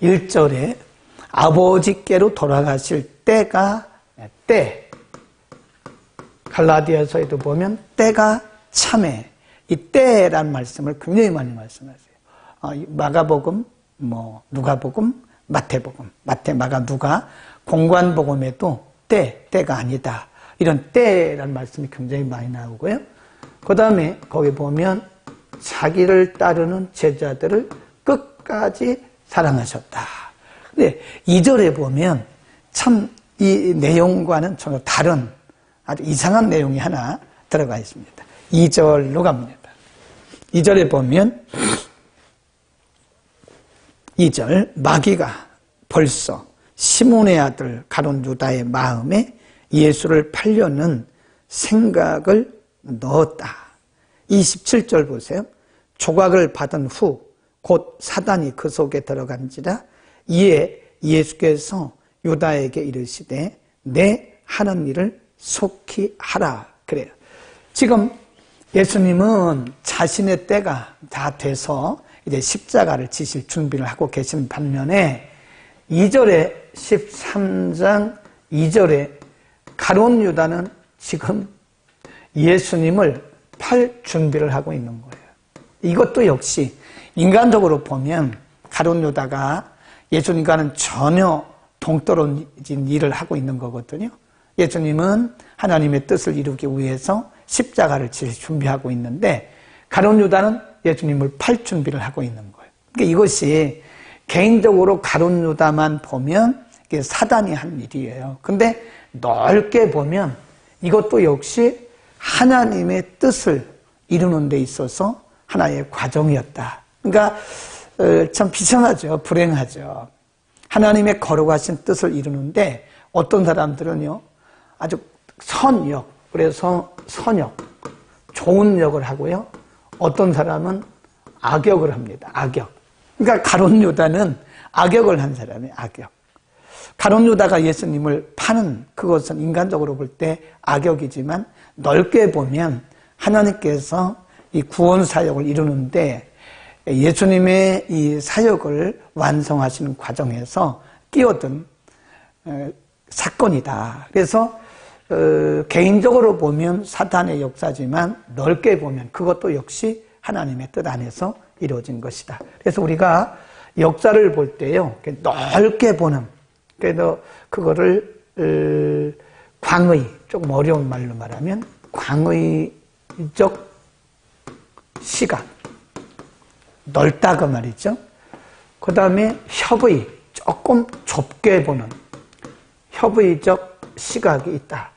1절에 아버지께로 돌아가실 때가 때, 갈라디아서에도 보면 때가 참에, 이 때라는 말씀을 굉장히 많이 말씀하세요. 마가복음, 누가복음, 마태복음, 마태, 마가, 누가, 공관복음에도 때가 아니다. 이런 때라는 말씀이 굉장히 많이 나오고요. 그 다음에 거기 보면 자기를 따르는 제자들을 끝까지 사랑하셨다. 근데 2절에 보면 참 이 내용과는 전혀 다른 아주 이상한 내용이 하나 들어가 있습니다. 2절로 갑니다. 2절에 보면 2절 마귀가 벌써 시몬의 아들 가룟 유다의 마음에 예수를 팔려는 생각을 넣었다. 27절 보세요. 조각을 받은 후 곧 사단이 그 속에 들어간지라 이에 예수께서 유다에게 이르시되 내 하는 일을 속히 하라 그래요. 지금 예수님은 자신의 때가 다 돼서 이제 십자가를 지실 준비를 하고 계신 반면에 2절에 13장 2절에 가룟 유다는 지금 예수님을 팔 준비를 하고 있는 거예요. 이것도 역시 인간적으로 보면 가룟 유다가 예수님과는 전혀 동떨어진 일을 하고 있는 거거든요. 예수님은 하나님의 뜻을 이루기 위해서 십자가를 준비하고 있는데 가룟 유다는 예수님을 팔 준비를 하고 있는 거예요. 그러니까 이것이 개인적으로 가룟 유다만 보면 이게 사단이 한 일이에요. 근데 넓게 보면 이것도 역시 하나님의 뜻을 이루는 데 있어서 하나의 과정이었다. 그러니까 참 비참하죠. 불행하죠. 하나님의 거룩하신 뜻을 이루는데 어떤 사람들은요 아주 선역, 그래서 선역, 좋은 역을 하고요. 어떤 사람은 악역을 합니다. 악역. 그러니까 가룟 유다는 악역을 한 사람이에요. 악역. 가룟 유다가 예수님을 파는 그것은 인간적으로 볼 때 악역이지만 넓게 보면 하나님께서 이 구원 사역을 이루는데 예수님의 이 사역을 완성하시는 과정에서 끼어든 사건이다. 그래서 개인적으로 보면 사탄의 역사지만 넓게 보면 그것도 역시 하나님의 뜻 안에서 이루어진 것이다. 그래서 우리가 역사를 볼 때요 넓게 보는, 그래서 그거를 광의, 조금 어려운 말로 말하면 광의적 시각, 넓다고 말이죠. 그 다음에 협의, 조금 좁게 보는 협의적 시각이 있다.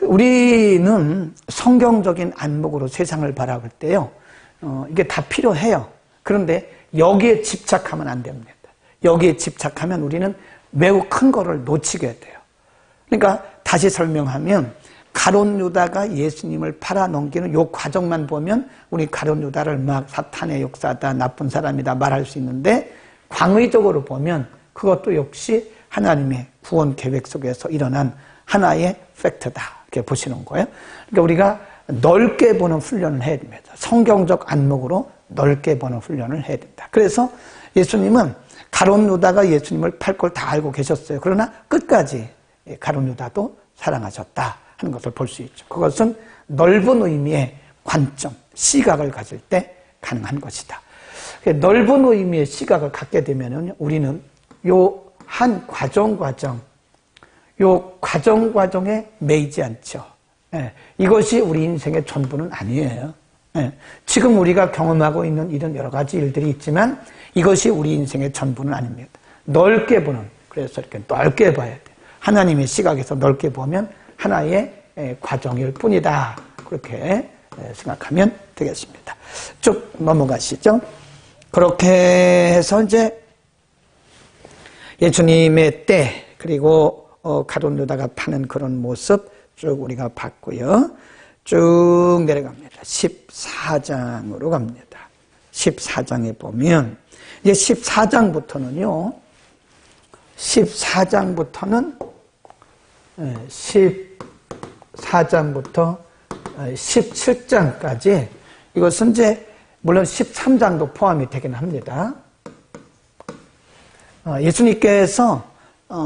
우리는 성경적인 안목으로 세상을 바라볼 때요 이게 다 필요해요. 그런데 여기에 집착하면 안 됩니다. 여기에 집착하면 우리는 매우 큰 거를 놓치게 돼요. 그러니까 다시 설명하면 가룟 유다가 예수님을 팔아넘기는 이 과정만 보면 우리 가룟 유다를 막 사탄의 역사다, 나쁜 사람이다 말할 수 있는데 광의적으로 보면 그것도 역시 하나님의 구원 계획 속에서 일어난 하나의 팩트다 이렇게 보시는 거예요. 그러니까 우리가 넓게 보는 훈련을 해야 됩니다. 성경적 안목으로 넓게 보는 훈련을 해야 된다. 그래서 예수님은 가룟 유다가 예수님을 팔 걸 다 알고 계셨어요. 그러나 끝까지 가룟 유다도 사랑하셨다 하는 것을 볼 수 있죠. 그것은 넓은 의미의 관점, 시각을 가질 때 가능한 것이다. 넓은 의미의 시각을 갖게 되면 우리는 요 한 과정에 매이지 않죠. 이것이 우리 인생의 전부는 아니에요. 지금 우리가 경험하고 있는 이런 여러 가지 일들이 있지만 이것이 우리 인생의 전부는 아닙니다. 넓게 보는, 그래서 이렇게 넓게 봐야 돼요. 하나님의 시각에서 넓게 보면 하나의 과정일 뿐이다. 그렇게 생각하면 되겠습니다. 쭉 넘어가시죠. 그렇게 해서 이제 예수님의 때, 그리고 가룟 유다가 파는 그런 모습 쭉 우리가 봤고요. 쭉 내려갑니다. 14장으로 갑니다. 14장에 보면 이제 14장부터는 14장부터 17장까지 이것은 이제 물론 13장도 포함이 되긴 합니다. 예수님께서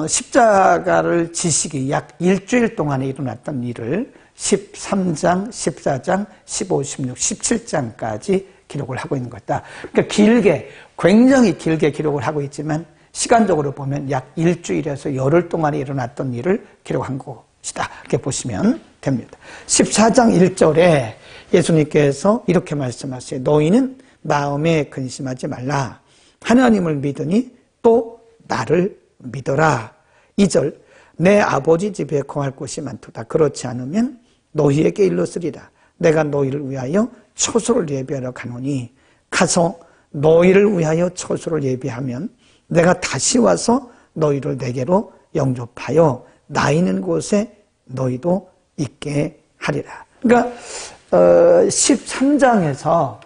십자가를 지시기 약 일주일 동안에 일어났던 일을 13장, 14장, 15, 16, 17장까지 기록을 하고 있는 것이다. 그러니까 길게, 굉장히 길게 기록을 하고 있지만 시간적으로 보면 약 일주일에서 열흘 동안에 일어났던 일을 기록한 것이다. 이렇게 보시면 됩니다. 14장 1절에 예수님께서 이렇게 말씀하세요. 너희는 마음에 근심하지 말라. 하나님을 믿으니 또 나를 믿어라. 2절 내 아버지 집에 거할 곳이 많도다. 그렇지 않으면 너희에게 일렀으리라. 내가 너희를 위하여 처소를 예비하러 가노니 가서 너희를 위하여 처소를 예비하면 내가 다시 와서 너희를 내게로 영접하여 나 있는 곳에 너희도 있게 하리라. 그러니까 13장에서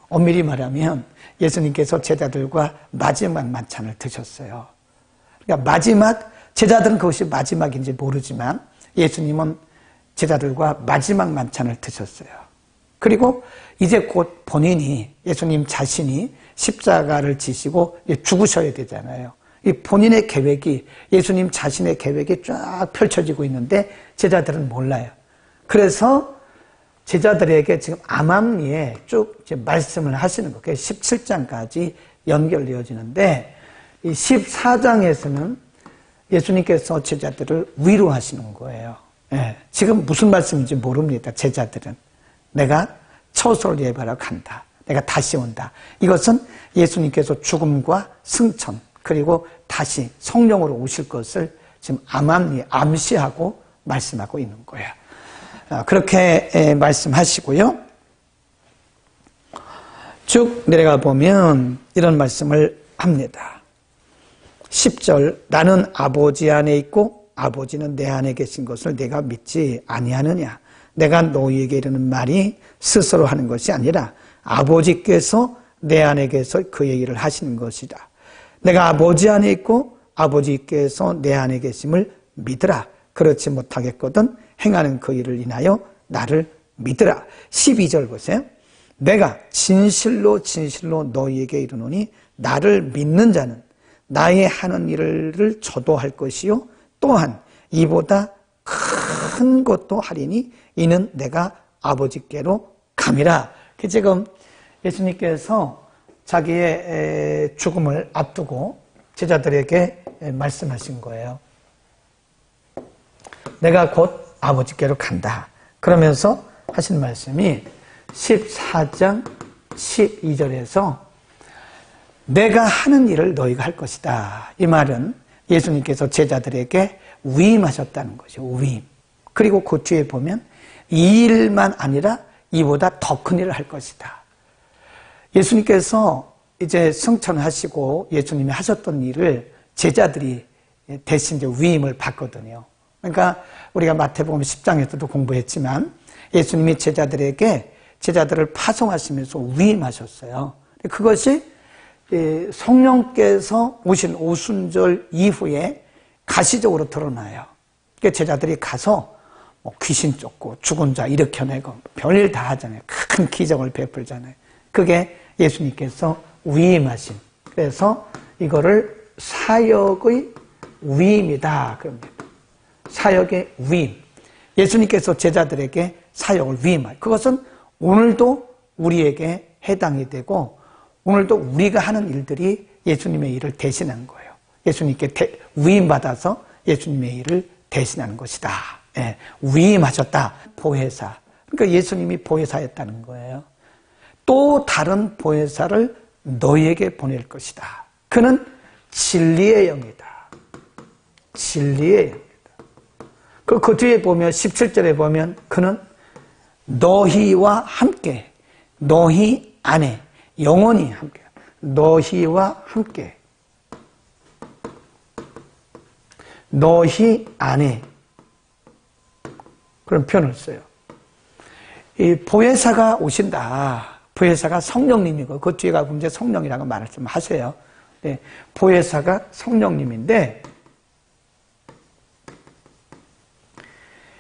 엄밀히 말하면 예수님께서 제자들과 마지막 만찬을 드셨어요. 그러니까 마지막, 제자들은 그것이 마지막인지 모르지만 예수님은 제자들과 마지막 만찬을 드셨어요. 그리고 이제 곧 본인이, 예수님 자신이 십자가를 지시고 죽으셔야 되잖아요. 이 본인의 계획이, 예수님 자신의 계획이 쫙 펼쳐지고 있는데 제자들은 몰라요. 그래서 제자들에게 지금 암암리에 쭉 이제 말씀을 하시는 거예요. 17장까지 연결되어지는데 이 14장에서는 예수님께서 제자들을 위로하시는 거예요. 예, 지금 무슨 말씀인지 모릅니다. 제자들은. 내가 처소를 예배하러 간다. 내가 다시 온다. 이것은 예수님께서 죽음과 승천 그리고 다시 성령으로 오실 것을 지금 암암리에 암시하고 말씀하고 있는 거예요. 그렇게 말씀하시고요. 쭉 내려가 보면 이런 말씀을 합니다. 10절 나는 아버지 안에 있고 아버지는 내 안에 계신 것을 내가 믿지 아니하느냐. 내가 너희에게 이르는 말이 스스로 하는 것이 아니라 아버지께서 내 안에 계서 그 얘기를 하시는 것이다. 내가 아버지 안에 있고 아버지께서 내 안에 계심을 믿으라. 그렇지 못하겠거든 행하는 그 일을 인하여 나를 믿으라. 12절 보세요. 내가 진실로 진실로 너희에게 이르노니 나를 믿는 자는 나의 하는 일을 저도 할 것이요 또한 이보다 큰 것도 하리니 이는 내가 아버지께로 감이라. 지금 예수님께서 자기의 죽음을 앞두고 제자들에게 말씀하신 거예요. 내가 곧 아버지께로 간다. 그러면서 하신 말씀이 14장 12절에서 내가 하는 일을 너희가 할 것이다. 이 말은 예수님께서 제자들에게 위임하셨다는 거죠. 위임. 그리고 그 뒤에 보면 이 일만 아니라 이보다 더 큰 일을 할 것이다. 예수님께서 이제 승천하시고 예수님이 하셨던 일을 제자들이 대신 이제 위임을 받거든요. 그러니까 우리가 마태복음 10장에서도 공부했지만 예수님이 제자들을 파송하시면서 위임하셨어요. 그것이 성령께서 오신 오순절 이후에 가시적으로 드러나요. 그러니까 제자들이 가서 귀신 쫓고 죽은 자 일으켜내고 별일 다 하잖아요. 큰 기적을 베풀잖아요. 그게 예수님께서 위임하신, 그래서 이거를 사역의 위임이다 그럽니다. 사역의 위임. 예수님께서 제자들에게 사역을 위임할. 그것은 오늘도 우리에게 해당이 되고 오늘도 우리가 하는 일들이 예수님의 일을 대신한 거예요. 예수님께 위임받아서 예수님의 일을 대신하는 것이다. 예, 위임하셨다. 보혜사. 그러니까 예수님이 보혜사였다는 거예요. 또 다른 보혜사를 너희에게 보낼 것이다. 그는 진리의 영이다. 진리의 영이다. 그 뒤에 보면 17절에 보면 그는 너희와 함께, 너희 안에 영원히 함께, 너희와 함께, 너희 안에 그런 표현을 써요. 이 보혜사가 오신다. 보혜사가 성령님이고 그 뒤에 가면 이제 성령이라고 말씀하세요. 네, 보혜사가 성령님인데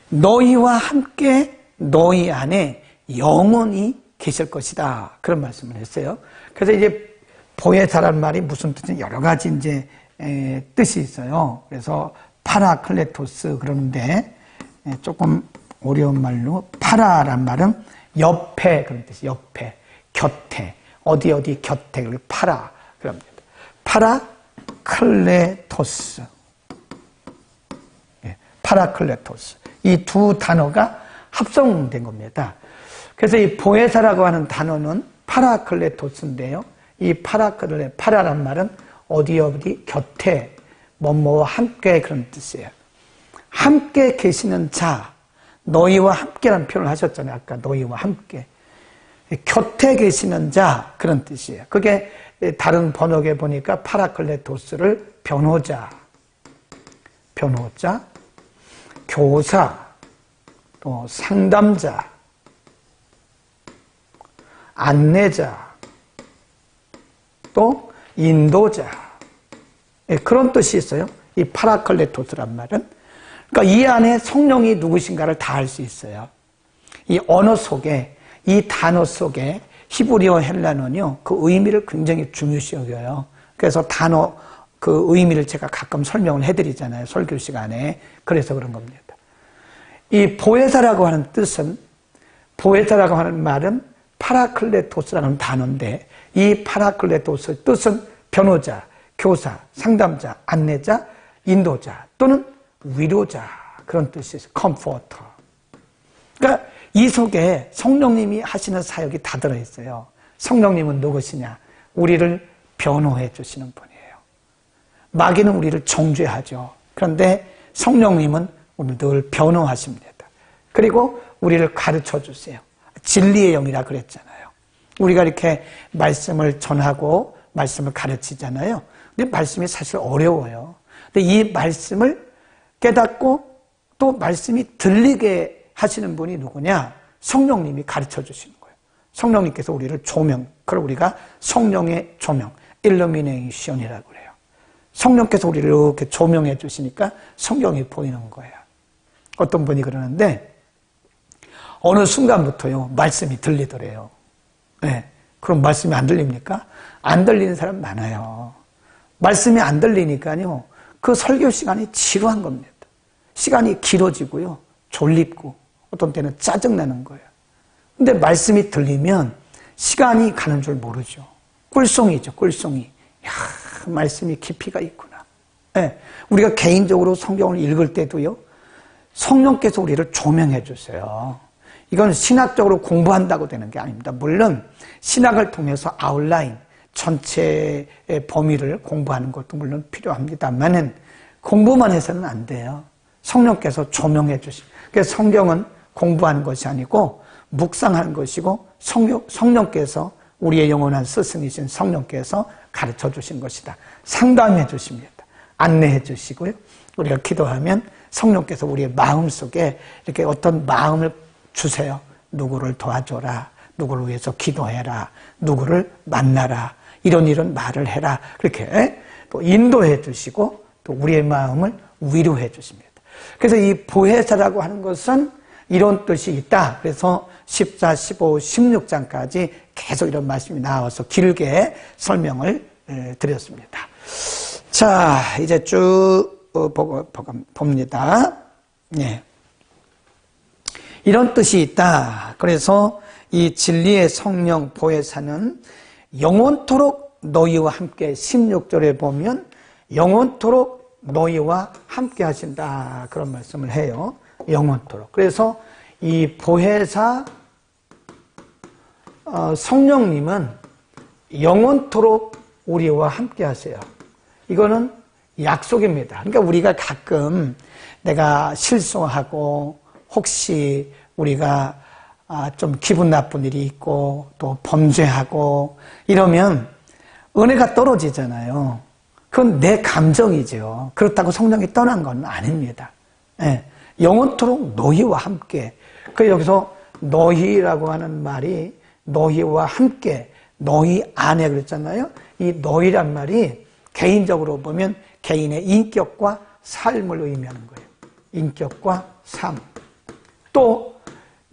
너희와 함께 너희 안에 영원히 계실 것이다. 그런 말씀을 했어요. 그래서 이제 보혜사라는 말이 무슨 뜻은 여러 가지 이제 뜻이 있어요. 그래서 파라클레토스 그러는데 조금 어려운 말로 파라란 말은 옆에 그런 뜻이 옆에 곁에 어디 곁에 파라 그럽니다. 파라클레토스 파라클레토스 이 두 단어가 합성된 겁니다. 그래서 이 보혜사라고 하는 단어는 파라클레토스인데요. 이 파라란 말은 어디 곁에 뭐뭐와 함께 그런 뜻이에요. 함께 계시는 자, 너희와 함께라는 표현을 하셨잖아요. 아까 너희와 함께. 곁에 계시는 자 그런 뜻이에요. 그게 다른 번역에 보니까 파라클레토스를 변호자, 교사, 또 상담자, 안내자, 또 인도자 그런 뜻이 있어요. 이 파라클레토스란 말은. 그러니까 이 안에 성령이 누구신가를 다 알 수 있어요. 이 언어 속에 이 단어 속에 히브리어 헬라어는요 그 의미를 굉장히 중요시 여겨요. 그래서 단어 그 의미를 제가 가끔 설명을 해드리잖아요. 설교 시간에. 그래서 그런 겁니다. 이 보혜사라고 하는 뜻은 보혜사라고 하는 말은 파라클레토스라는 단어인데 이 파라클레토스의 뜻은 변호자, 교사, 상담자, 안내자, 인도자 또는 위로자 그런 뜻이 있어요. 컴포터. 그러니까 이 속에 성령님이 하시는 사역이 다 들어있어요. 성령님은 누구시냐? 우리를 변호해 주시는 분이에요. 마귀는 우리를 정죄하죠. 그런데 성령님은 우리를 늘 변호하십니다. 그리고 우리를 가르쳐 주세요. 진리의 영이라 그랬잖아요. 우리가 이렇게 말씀을 전하고 말씀을 가르치잖아요. 근데 말씀이 사실 어려워요. 근데 이 말씀을 깨닫고 또 말씀이 들리게 하시는 분이 누구냐? 성령님이 가르쳐 주시는 거예요. 성령님께서 우리를 조명, 그걸 우리가 성령의 조명, 일루미네이션이라고 그래요. 성령께서 우리를 이렇게 조명해 주시니까 성경이 보이는 거예요. 어떤 분이 그러는데 어느 순간부터요 말씀이 들리더래요. 네. 그럼 말씀이 안 들립니까? 안 들리는 사람 많아요. 말씀이 안 들리니까요 그 설교 시간이 지루한 겁니다. 시간이 길어지고요 졸립고 어떤 때는 짜증나는 거예요. 근데 말씀이 들리면 시간이 가는 줄 모르죠. 꿀송이죠. 꿀송이. 야, 말씀이 깊이가 있구나. 네. 우리가 개인적으로 성경을 읽을 때도요 성령께서 우리를 조명해 주세요. 이건 신학적으로 공부한다고 되는 게 아닙니다. 물론 신학을 통해서 아웃라인, 전체의 범위를 공부하는 것도 물론 필요합니다만은 공부만 해서는 안 돼요. 성령께서 조명해 주십니다. 그래서 성경은 공부하는 것이 아니고 묵상하는 것이고 성령께서 우리의 영원한 스승이신 성령께서 가르쳐 주신 것이다. 상담해 주십니다. 안내해 주시고요. 우리가 기도하면 성령께서 우리의 마음속에 이렇게 어떤 마음을 주세요. 누구를 도와줘라. 누구를 위해서 기도해라. 누구를 만나라. 이런 말을 해라. 그렇게 또 인도해 주시고 또 우리의 마음을 위로해 주십니다. 그래서 이 보혜사라고 하는 것은 이런 뜻이 있다. 그래서 14, 15, 16장까지 계속 이런 말씀이 나와서 길게 설명을 드렸습니다. 자, 이제 쭉 봅니다. 네. 이런 뜻이 있다. 그래서 이 진리의 성령 보혜사는 영원토록 너희와 함께 16절에 보면 영원토록 너희와 함께 하신다. 그런 말씀을 해요. 영원토록. 그래서 이 보혜사 성령님은 영원토록 우리와 함께 하세요. 이거는 약속입니다. 그러니까 우리가 가끔 내가 실수하고 혹시 우리가 좀 기분 나쁜 일이 있고 또 범죄하고 이러면 은혜가 떨어지잖아요. 그건 내 감정이죠. 그렇다고 성령이 떠난 건 아닙니다. 네. 영원토록 너희와 함께. 그 여기서 너희라고 하는 말이 너희와 함께, 너희 안에 그랬잖아요. 이 너희란 말이 개인적으로 보면 개인의 인격과 삶을 의미하는 거예요. 인격과 삶. 또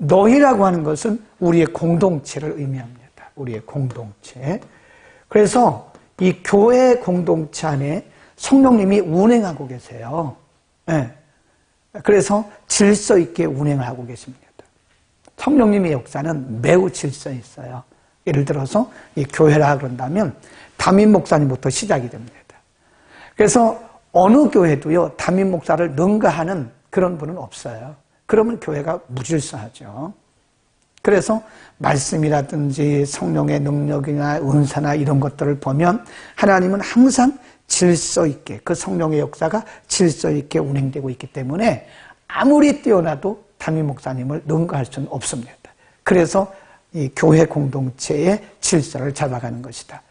너희라고 하는 것은 우리의 공동체를 의미합니다. 우리의 공동체. 그래서 이 교회 공동체 안에 성령님이 운행하고 계세요. 네. 그래서 질서 있게 운행을 하고 계십니다. 성령님의 역사는 매우 질서 있어요. 예를 들어서 이 교회라 그런다면 담임 목사님부터 시작이 됩니다. 그래서 어느 교회도요, 담임 목사를 능가하는 그런 분은 없어요. 그러면 교회가 무질서하죠. 그래서 말씀이라든지 성령의 능력이나 은사나 이런 것들을 보면 하나님은 항상 질서 있게, 그 성령의 역사가 질서 있게 운행되고 있기 때문에 아무리 뛰어나도 담임 목사님을 능가할 수는 없습니다. 그래서 이 교회 공동체의 질서를 잡아가는 것이다.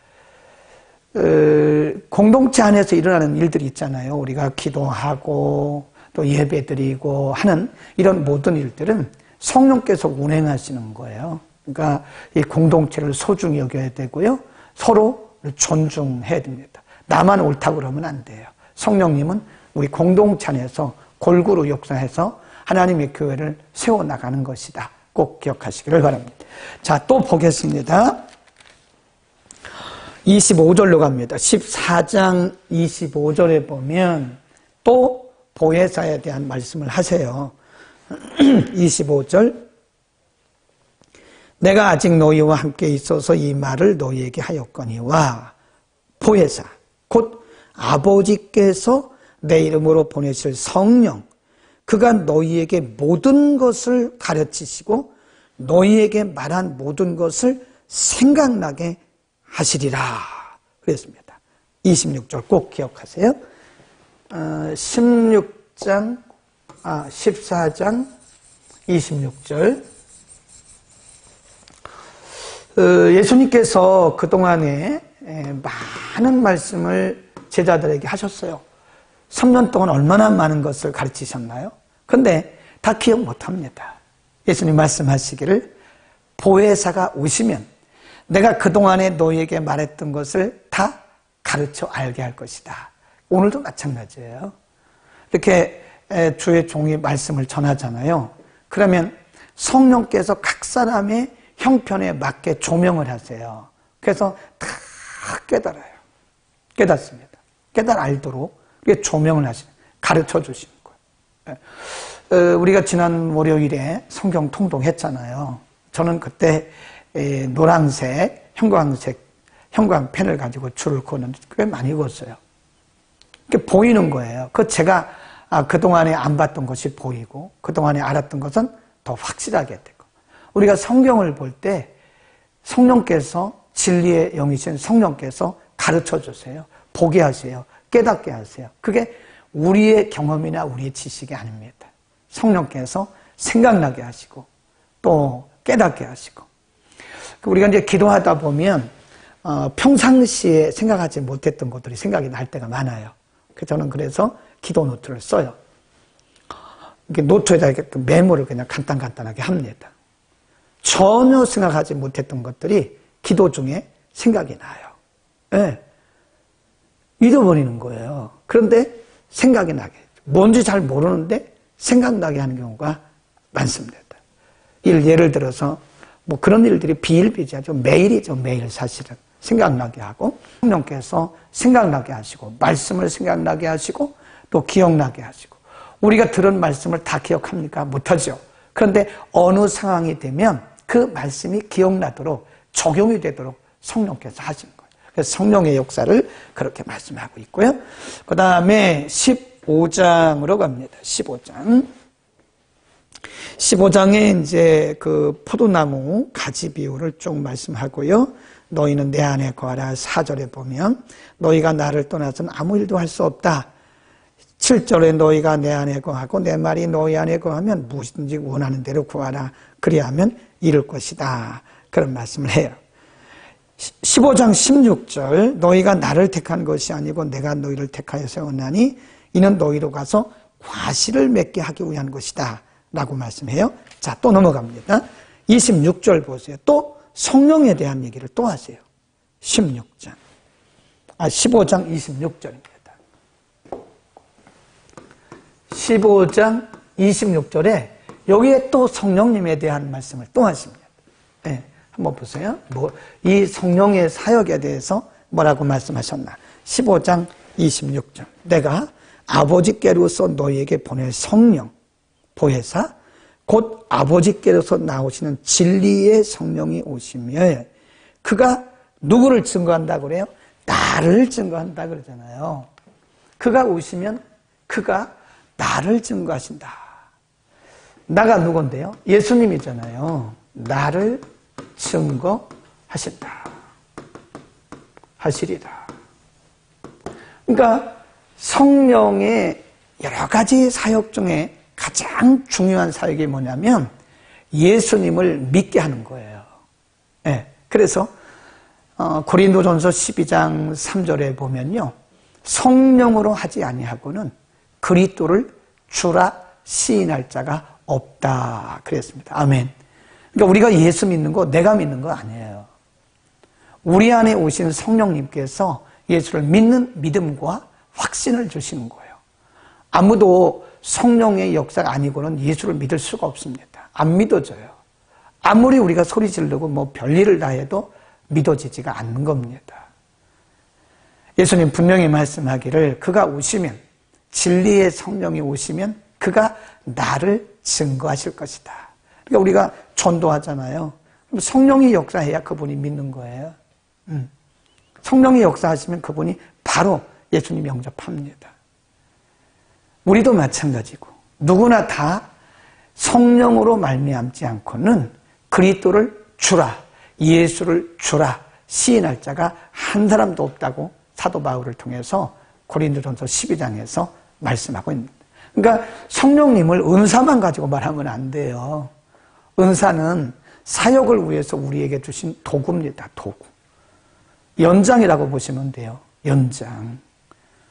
공동체 안에서 일어나는 일들이 있잖아요. 우리가 기도하고 또 예배드리고 하는 이런 모든 일들은 성령께서 운행하시는 거예요. 그러니까 이 공동체를 소중히 여겨야 되고요. 서로를 존중해야 됩니다. 나만 옳다고 그러면 안 돼요. 성령님은 우리 공동체 안에서 골고루 역사해서 하나님의 교회를 세워나가는 것이다. 꼭 기억하시기를 바랍니다. 자, 또 보겠습니다. 25절로 갑니다. 14장 25절에 보면 또 보혜사에 대한 말씀을 하세요. 25절. 내가 아직 너희와 함께 있어서 이 말을 너희에게 하였거니와 보혜사 곧 아버지께서 내 이름으로 보내실 성령 그가 너희에게 모든 것을 가르치시고 너희에게 말한 모든 것을 생각나게 하시리라 그랬습니다. 26절 꼭 기억하세요. 14장 26절. 예수님께서 그동안에 많은 말씀을 제자들에게 하셨어요. 3년 동안 얼마나 많은 것을 가르치셨나요? 그런데 다 기억 못합니다. 예수님 말씀하시기를 보혜사가 오시면 내가 그동안에 너희에게 말했던 것을 다 가르쳐 알게 할 것이다. 오늘도 마찬가지예요. 이렇게 주의 종이 말씀을 전하잖아요. 그러면 성령께서 각 사람의 형편에 맞게 조명을 하세요. 그래서 다 깨달아요. 깨닫습니다. 깨달아 알도록 조명을 하시는, 가르쳐 주시는 거예요. 우리가 지난 월요일에 성경 통독했잖아요. 저는 그때 노란색, 형광펜을 가지고 줄을 그었는데 꽤 많이 그었어요. 그게 보이는 거예요. 그 제가 그동안에 안 봤던 것이 보이고 그동안에 알았던 것은 더 확실하게 되고 우리가 성경을 볼 때 성령께서 진리의 영이신 성령께서 가르쳐 주세요. 보게 하세요. 깨닫게 하세요. 그게 우리의 경험이나 우리의 지식이 아닙니다. 성령께서 생각나게 하시고 또 깨닫게 하시고 우리가 이제 기도하다 보면 평상시에 생각하지 못했던 것들이 생각이 날 때가 많아요. 저는 그래서 기도 노트를 써요. 이렇게 노트에다 이렇게 메모를 그냥 간단하게 합니다. 전혀 생각하지 못했던 것들이 기도 중에 생각이 나요. 네. 잊어버리는 거예요. 그런데 생각이 나게. 뭔지 잘 모르는데 생각나게 하는 경우가 많습니다. 예를 들어서 뭐 그런 일들이 비일비재하죠. 매일이죠. 매일 사실은. 생각나게 하고 성령께서 생각나게 하시고 말씀을 생각나게 하시고 또 기억나게 하시고 우리가 들은 말씀을 다 기억합니까? 못하죠. 그런데 어느 상황이 되면 그 말씀이 기억나도록 적용이 되도록 성령께서 하신 거예요. 그래서 성령의 역사를 그렇게 말씀하고 있고요. 그 다음에 15장으로 갑니다. 15장에 이제 그 포도나무 가지 비유를 쭉 말씀하고요. 너희는 내 안에 거하라. 4절에 보면 너희가 나를 떠나서는 아무 일도 할 수 없다. 7절에 너희가 내 안에 거하고 내 말이 너희 안에 거하면 무엇이든지 원하는 대로 구하라. 그리하면 이룰 것이다. 그런 말씀을 해요. 15장 16절 너희가 나를 택한 것이 아니고 내가 너희를 택하여 세웠나니 이는 너희로 가서 과실을 맺게 하기 위한 것이다. 라고 말씀해요. 자, 또 넘어갑니다. 26절 보세요. 또 성령에 대한 얘기를 또 하세요. 15장 26절입니다. 15장 26절에 여기에 또 성령님에 대한 말씀을 또 하십니다. 네, 한번 보세요. 이 성령의 사역에 대해서 뭐라고 말씀하셨나? 15장 26절. 내가 아버지께로서 너희에게 보낼 성령, 보혜사, 곧 아버지께로서 나오시는 진리의 성령이 오시며 그가 누구를 증거한다고 그래요? 나를 증거한다 그러잖아요. 그가 오시면 그가 나를 증거하신다. 나가 누군데요? 예수님이잖아요. 나를 증거하신다. 하시리라. 그러니까 성령의 여러 가지 사역 중에 가장 중요한 사역이 뭐냐면 예수님을 믿게 하는 거예요. 네. 그래서 고린도전서 12장 3절에 보면요. 성령으로 하지 아니하고는 그리스도를 주라 시인할 자가 없다 그랬습니다. 아멘. 그러니까 우리가 예수 믿는 거 내가 믿는 거 아니에요. 우리 안에 오신 성령님께서 예수를 믿는 믿음과 확신을 주시는 거예요. 아무도 성령의 역사가 아니고는 예수를 믿을 수가 없습니다. 안 믿어져요. 아무리 우리가 소리 지르고 뭐 별일을 다 해도 믿어지지가 않는 겁니다. 예수님 분명히 말씀하기를 그가 오시면 진리의 성령이 오시면 그가 나를 증거하실 것이다. 그러니까 우리가 전도하잖아요. 성령이 역사해야 그분이 믿는 거예요. 성령이 역사하시면 그분이 바로 예수님 영접합니다. 우리도 마찬가지고 누구나 다 성령으로 말미암지 않고는 그리스도를 주라, 예수를 주라 시인할 자가 한 사람도 없다고 사도 바울을 통해서 고린도전서 12장에서 말씀하고 있습니다. 그러니까 성령님을 은사만 가지고 말하면 안 돼요. 은사는 사역을 위해서 우리에게 주신 도구입니다. 도구. 연장이라고 보시면 돼요. 연장.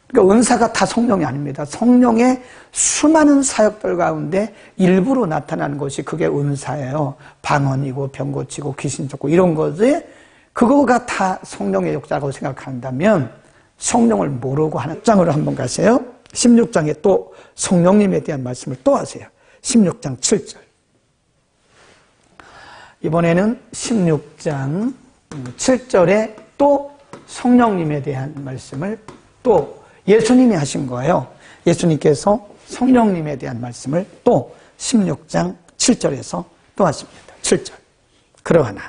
그러니까 은사가 다 성령이 아닙니다. 성령의 수많은 사역들 가운데 일부로 나타나는 것이 그게 은사예요. 방언이고 병 고치고 귀신 쫓고 이런 것이 그거가 다 성령의 역사라고 생각한다면 성령을 모르고 하는 장으로 한번 가세요. 16장에 또 성령님에 대한 말씀을 또 하세요. 16장 7절. 이번에는 16장 7절에 또 성령님에 대한 말씀을 또 예수님이 하신 거예요. 예수님께서 성령님에 대한 말씀을 또 16장 7절에서 또 하십니다. 7절. 그러하나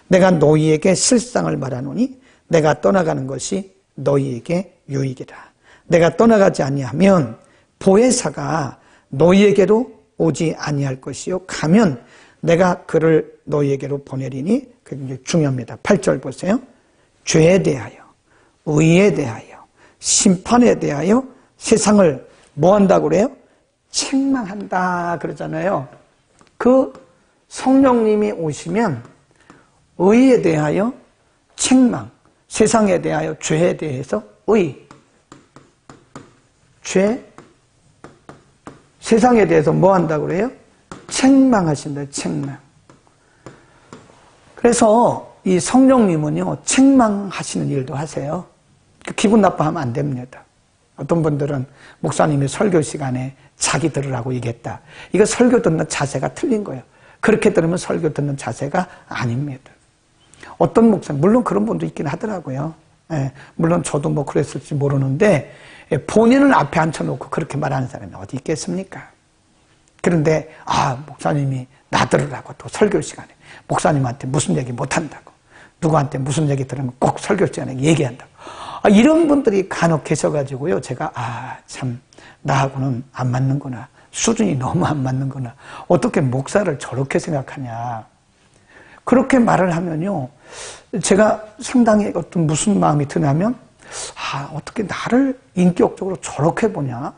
내가 너희에게 실상을 말하노니 내가 떠나가는 것이 너희에게 유익이라. 내가 떠나가지 아니하면 보혜사가 너희에게로 오지 아니할 것이요 가면 내가 그를 너희에게로 보내리니 그게 중요합니다. 8절 보세요. 죄에 대하여, 의에 대하여, 심판에 대하여 세상을 뭐 한다고 그래요? 책망한다 그러잖아요. 그 성령님이 오시면 의에 대하여 책망, 세상에 대하여 죄에 대해서 의, 죄, 세상에 대해서 뭐 한다고 그래요? 책망하신다, 책망. 그래서 이 성령님은요, 책망하시는 일도 하세요. 기분 나빠하면 안 됩니다. 어떤 분들은 목사님이 설교 시간에 자기 들으라고 얘기했다. 이거 설교 듣는 자세가 틀린 거예요. 그렇게 들으면 설교 듣는 자세가 아닙니다. 어떤 목사님, 물론 그런 분도 있긴 하더라고요. 예, 물론 저도 뭐 그랬을지 모르는데 본인을 앞에 앉혀놓고 그렇게 말하는 사람이 어디 있겠습니까? 그런데 목사님이 나 들으라고 또 설교 시간에 목사님한테 무슨 얘기 못한다고 누구한테 무슨 얘기 들으면 꼭 설교 시간에 얘기한다고 이런 분들이 간혹 계셔가지고요. 제가 참 나하고는 안 맞는구나. 수준이 너무 안 맞는구나. 어떻게 목사를 저렇게 생각하냐. 그렇게 말을 하면요. 제가 상당히 어떤 무슨 마음이 드냐면 어떻게 나를 인격적으로 저렇게 보냐.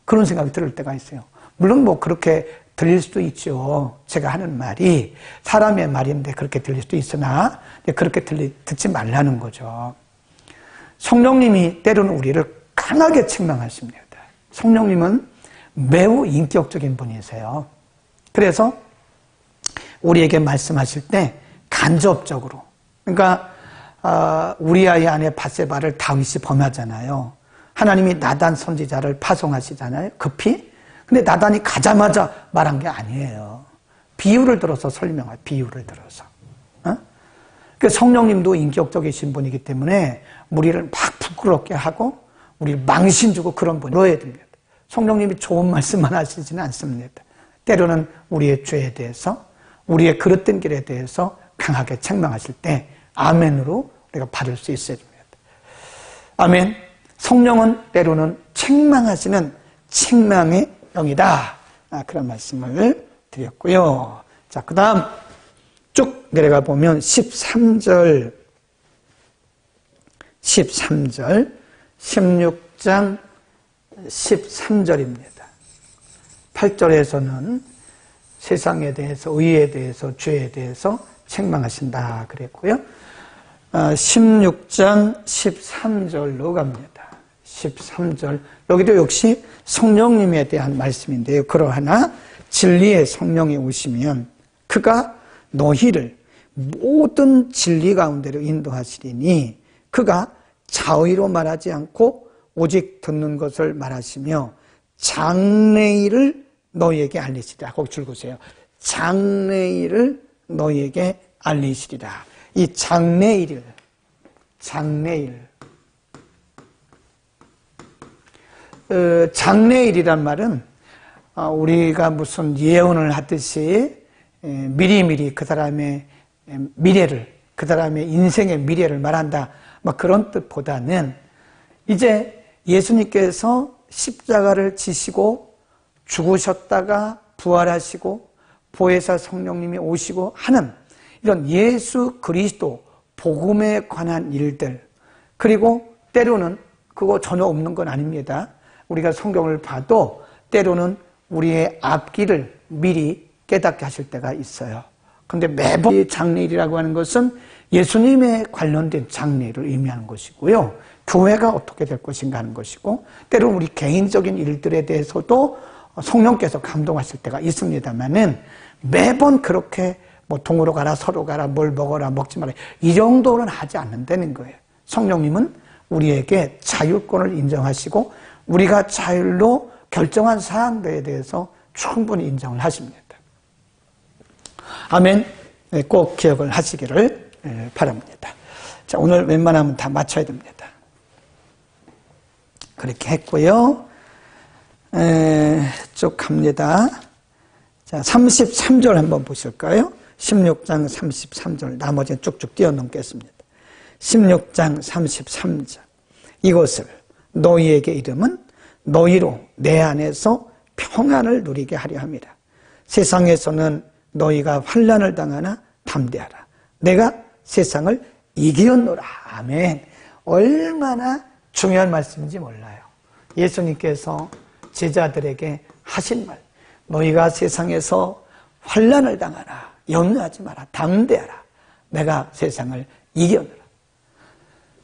그런 생각이 들 때가 있어요. 물론 뭐 그렇게 들릴 수도 있죠. 제가 하는 말이 사람의 말인데 그렇게 들릴 수도 있으나 그렇게 듣지 말라는 거죠. 성령님이 때로는 우리를 강하게 책망하십니다. 성령님은 매우 인격적인 분이세요. 그래서 우리에게 말씀하실 때 간접적으로, 그러니까 우리아이 안에 밧세바를 다윗이 범하잖아요. 하나님이 나단 선지자를 파송하시잖아요. 급히. 근데 나단이 가자마자 말한 게 아니에요. 비유를 들어서 설명할, 비유를 들어서. 그 성령님도 인격적이신 분이기 때문에 우리를 막 부끄럽게 하고 우리를 망신 주고 그런 분이어야 됩니다. 성령님이 좋은 말씀만 하시지는 않습니다. 때로는 우리의 죄에 대해서, 우리의 그릇된 길에 대해서 강하게 책망하실 때 아멘으로 우리가 받을 수 있어야 됩니다. 아멘. 성령은 때로는 책망하시는 책망의 영이다. 그런 말씀을 드렸고요. 자, 그 다음 쭉 내려가 보면 13절, 16장 13절입니다. 8절에서는 세상에 대해서, 의에 대해서, 죄에 대해서 책망하신다 그랬고요. 16장 13절로 갑니다. 13절. 여기도 역시 성령님에 대한 말씀인데요. 그러하나 진리의 성령이 오시면 그가 너희를 모든 진리 가운데로 인도하시리니 그가 자의로 말하지 않고 오직 듣는 것을 말하시며 장래일을 너희에게 알리시리라. 거기 줄 보세요. 장래일을 너희에게 알리시리라. 이 장래일. 장래일이란 말은 우리가 무슨 예언을 하듯이 미리미리 그 사람의 미래를, 그 사람의 인생의 미래를 말한다, 뭐 그런 뜻보다는 이제 예수님께서 십자가를 지시고 죽으셨다가 부활하시고 보혜사 성령님이 오시고 하는 이런 예수 그리스도 복음에 관한 일들, 그리고 때로는 그거 전혀 없는 건 아닙니다. 우리가 성경을 봐도 때로는 우리의 앞길을 미리 깨닫게 하실 때가 있어요. 근데 매번 장래일이라고 하는 것은 예수님에 관련된 장래를 의미하는 것이고요. 교회가 어떻게 될 것인가 하는 것이고, 때로는 우리 개인적인 일들에 대해서도 성령께서 감동하실 때가 있습니다만은 매번 그렇게 뭐 동으로 가라, 서로 가라, 뭘 먹어라, 먹지 마라, 이 정도는 하지 않는다는 거예요. 성령님은 우리에게 자율권을 인정하시고 우리가 자율로 결정한 사항들에 대해서 충분히 인정을 하십니다. 아멘. 꼭 기억을 하시기를 바랍니다. 자, 오늘 웬만하면 다 맞춰야 됩니다. 그렇게 했고요. 쭉 갑니다. 자, 33절 한번 보실까요? 16장 33절, 나머지는 쭉쭉 뛰어넘겠습니다. 16장 33절. 이것을 너희에게 이름은 너희로 내 안에서 평안을 누리게 하려 함이라. 세상에서는 너희가 환난을 당하나 담대하라. 내가 세상을 이기었노라. 아멘. 얼마나 중요한 말씀인지 몰라요. 예수님께서 제자들에게 하신 말, 너희가 세상에서 환난을 당하나 염려하지 마라. 담대하라. 내가 세상을 이기었노라.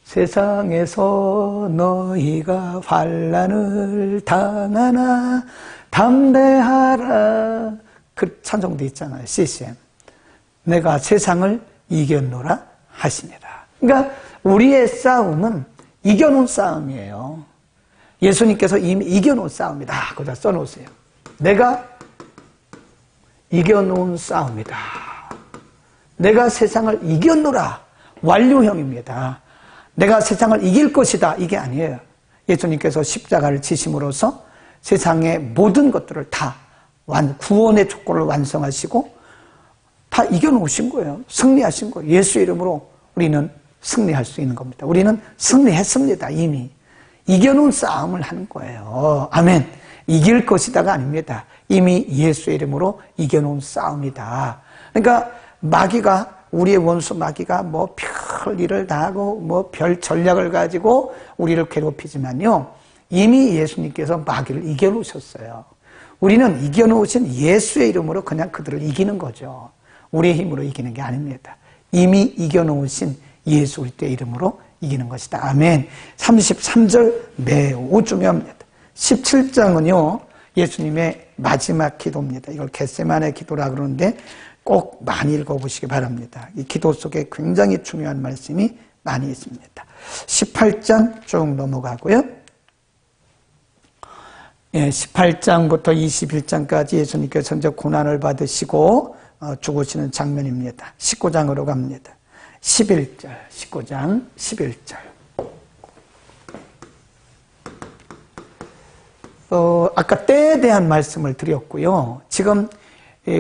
세상에서 너희가 환난을 당하나 담대하라. 그 찬송도 있잖아요. CCM. 내가 세상을 이겼노라 하시니라. 그러니까 우리의 싸움은 이겨놓은 싸움이에요. 예수님께서 이미 이겨놓은 싸움이다. 거기다 써놓으세요. 내가 이겨놓은 싸움이다. 내가 세상을 이겼노라. 완료형입니다. 내가 세상을 이길 것이다. 이게 아니에요. 예수님께서 십자가를 지심으로써 세상의 모든 것들을 다 구원의 조건을 완성하시고 다 이겨놓으신 거예요. 승리하신 거예요. 예수 이름으로 우리는 승리할 수 있는 겁니다. 우리는 승리했습니다. 이미. 이겨놓은 싸움을 하는 거예요. 아멘. 이길 것이다가 아닙니다. 이미 예수 이름으로 이겨놓은 싸움이다. 그러니까 마귀가, 우리의 원수 마귀가 뭐 별일을 다 하고 뭐 별 전략을 가지고 우리를 괴롭히지만요, 이미 예수님께서 마귀를 이겨놓으셨어요. 우리는 이겨놓으신 예수의 이름으로 그냥 그들을 이기는 거죠. 우리의 힘으로 이기는 게 아닙니다. 이미 이겨놓으신 예수 그리스도의 이름으로 이기는 것이다. 아멘. 33절 매우 중요합니다. 17장은요, 예수님의 마지막 기도입니다. 이걸 겟세마네 기도라 그러는데 꼭 많이 읽어보시기 바랍니다. 이 기도 속에 굉장히 중요한 말씀이 많이 있습니다. 18장 쭉 넘어가고요. 18장부터 21장까지 예수님께서 이제 고난을 받으시고 죽으시는 장면입니다. 19장으로 갑니다. 11절, 19장 11절. 아까 때에 대한 말씀을 드렸고요. 지금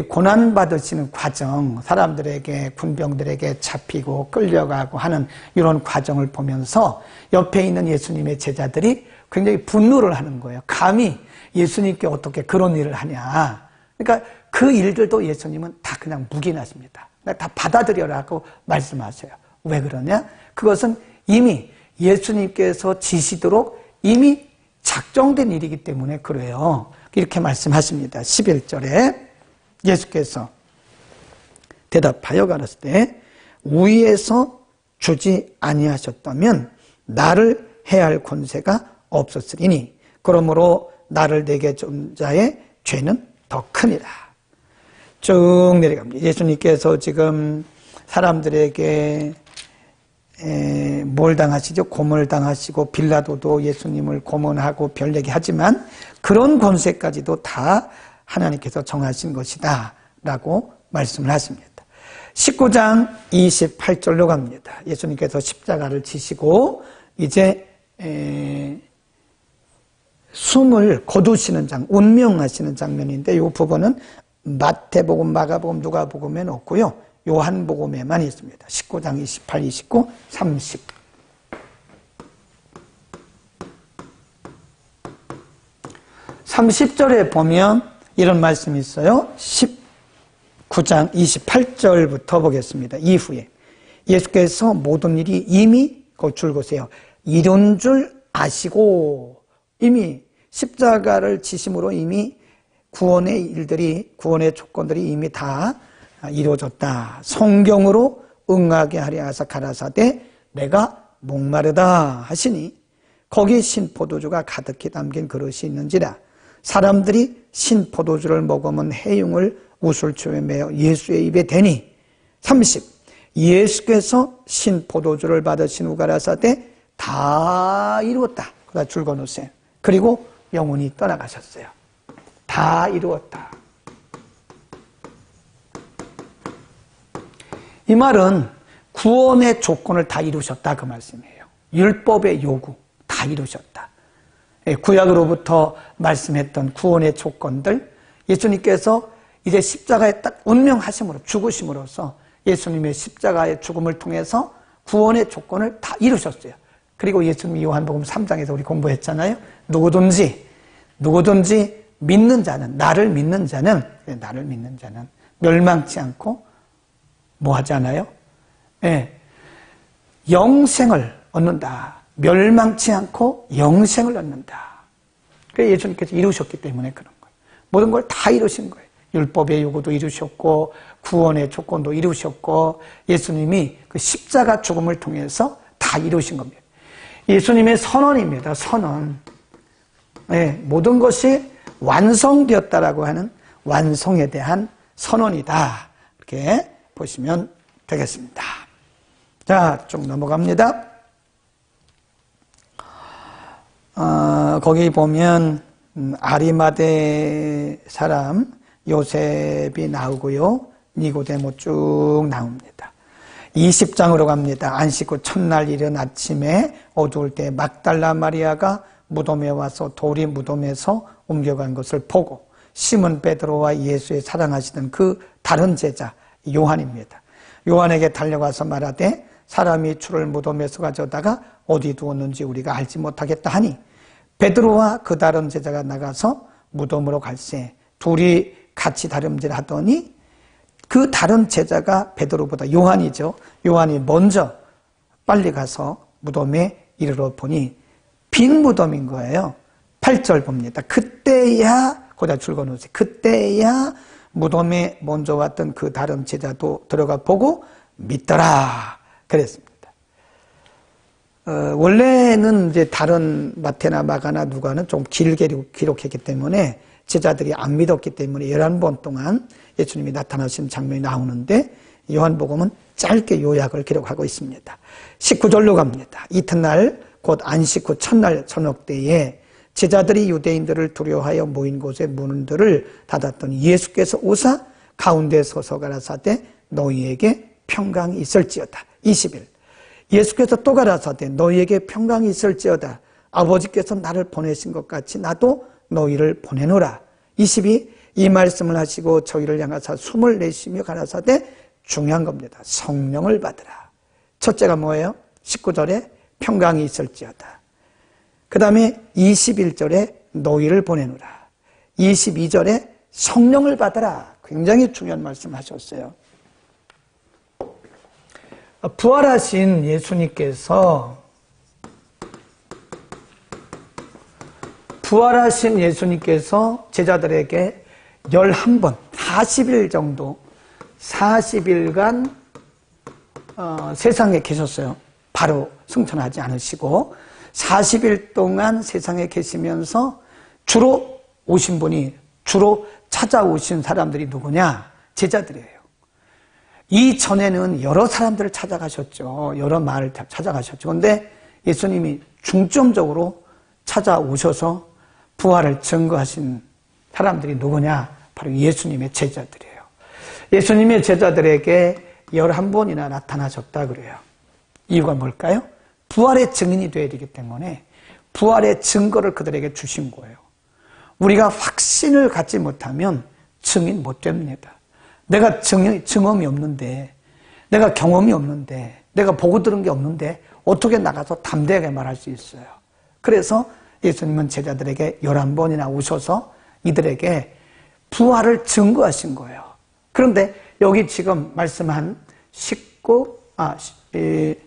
고난받으시는 과정, 사람들에게, 군병들에게 잡히고 끌려가고 하는 이런 과정을 보면서 옆에 있는 예수님의 제자들이 굉장히 분노를 하는 거예요. 감히 예수님께 어떻게 그런 일을 하냐. 그러니까 그 일들도 예수님은 다 그냥 묵인하십니다. 다 받아들여라고 말씀하세요. 왜 그러냐? 그것은 이미 예수님께서 지시도록 이미 작정된 일이기 때문에 그래요. 이렇게 말씀하십니다. 11절에 예수께서 대답하여 가라사대 위에서 주지 아니하셨다면 나를 해할 권세가 없었으리니 그러므로 나를 내게 준 자의 죄는 더 크니라. 쭉 내려갑니다. 예수님께서 지금 사람들에게 뭘 당하시죠? 고문을 당하시고 빌라도도 예수님을 고문하고 별내게 하지만 그런 권세까지도 다 하나님께서 정하신 것이다 라고 말씀을 하십니다. 19장 28절로 갑니다. 예수님께서 십자가를 지시고 이제 숨을 거두시는 운명하시는 장면인데 이 부분은 마태복음, 마가복음, 누가복음에는 없고요. 요한복음에만 있습니다. 19장 28, 29, 30. 30절에 보면 이런 말씀이 있어요. 19장 28절부터 보겠습니다. 이후에 예수께서 모든 일이 이미 줄거세요. 이룬 줄 아시고 이미 십자가를 지심으로 이미 구원의 일들이, 구원의 조건들이 이미 다 이루어졌다. 성경으로 응하게 하려 하사 가라사대 내가 목마르다 하시니 거기 신포도주가 가득히 담긴 그릇이 있는지라. 사람들이 신포도주를 먹으면 해융을 우슬초에 매어 예수의 입에 대니. 30. 예수께서 신포도주를 받으신 후 가라사대 다 이루었다. 그다 줄거놓으세요. 그리고 영혼이 떠나가셨어요. 다 이루었다. 이 말은 구원의 조건을 다 이루셨다 그 말씀이에요. 율법의 요구 다 이루셨다. 구약으로부터 말씀했던 구원의 조건들 예수님께서 이제 십자가에 딱 운명하심으로 죽으심으로써 예수님의 십자가의 죽음을 통해서 구원의 조건을 다 이루셨어요. 그리고 예수님이 요한복음 3장에서 우리 공부했잖아요. 누구든지 믿는 자는 나를 믿는 자는 멸망치 않고 뭐 하지 않아요? 영생을 얻는다. 멸망치 않고 영생을 얻는다. 그래서 예수님께서 이루셨기 때문에 그런 거예요. 모든 걸 다 이루신 거예요. 율법의 요구도 이루셨고 구원의 조건도 이루셨고 예수님이 그 십자가 죽음을 통해서 다 이루신 겁니다. 예수님의 선언입니다. 선언. 모든 것이 완성되었다라고 하는 완성에 대한 선언이다. 이렇게 보시면 되겠습니다. 자, 쭉 넘어갑니다. 거기 보면 아리마대 사람 요셉이 나오고요. 니고데모 쭉 나옵니다. 20장으로 갑니다. 안식 후 첫날 이른 아침에 어두울 때 막달라 마리아가 무덤에 와서 돌이 무덤에서 옮겨간 것을 보고 시몬 베드로와 예수의 사랑하시던 그 다른 제자 요한입니다. 요한에게 달려가서 말하되 사람이 주를 무덤에서 가져다가 어디 두었는지 우리가 알지 못하겠다 하니 베드로와 그 다른 제자가 나가서 무덤으로 갈새 둘이 같이 다름질하더니 그 다른 제자가 베드로보다 요한이죠. 요한이 먼저 빨리 가서 무덤에 이르러 보니 빈 무덤인 거예요. 8절 봅니다. 그때야 거기다 줄거놓으세요. 그때야 무덤에 먼저 왔던 그 다른 제자도 들어가 보고 믿더라 그랬습니다. 원래는 이제 다른 마태나 마가나 누가는 좀 길게 기록했기 때문에 제자들이 안 믿었기 때문에 11번 동안 예수님이 나타나신 장면이 나오는데 요한복음은 짧게 요약을 기록하고 있습니다. 19절로 갑니다. 이튿날 곧 안식 후 첫날 저녁 때에 제자들이 유대인들을 두려워하여 모인 곳에 문들을 닫았더니 예수께서 오사 가운데 서서 가라사대 너희에게 평강이 있을지어다. 21. 예수께서 또 가라사대 너희에게 평강이 있을지어다. 아버지께서 나를 보내신 것 같이 나도 너희를 보내노라. 22. 이 말씀을 하시고 저희를 향하사 숨을 내쉬며 가라사대 중요한 겁니다. 성령을 받으라. 첫째가 뭐예요? 19절에 평강이 있을지어다. 그 다음에 21절에 너희를 보내노라. 22절에 성령을 받으라. 굉장히 중요한 말씀을 하셨어요. 부활하신 예수님께서 제자들에게 11번, 40일 정도, 40일간 세상에 계셨어요. 바로 승천하지 않으시고 40일 동안 세상에 계시면서 주로 오신 분이, 주로 찾아오신 사람들이 누구냐? 제자들이에요. 이전에는 여러 사람들을 찾아가셨죠. 여러 마을을 찾아가셨죠. 그런데 예수님이 중점적으로 찾아오셔서 부활을 증거하신 사람들이 누구냐? 바로 예수님의 제자들이에요. 예수님의 제자들에게 11번이나 나타나셨다 그래요. 이유가 뭘까요? 부활의 증인이 되어야 되기 때문에 부활의 증거를 그들에게 주신 거예요. 우리가 확신을 갖지 못하면 증인 못 됩니다. 내가 증언이 없는데, 내가 경험이 없는데, 내가 보고 들은 게 없는데 어떻게 나가서 담대하게 말할 수 있어요? 그래서 예수님은 제자들에게 11번이나 오셔서 이들에게 부활을 증거하신 거예요. 그런데 여기 지금 말씀한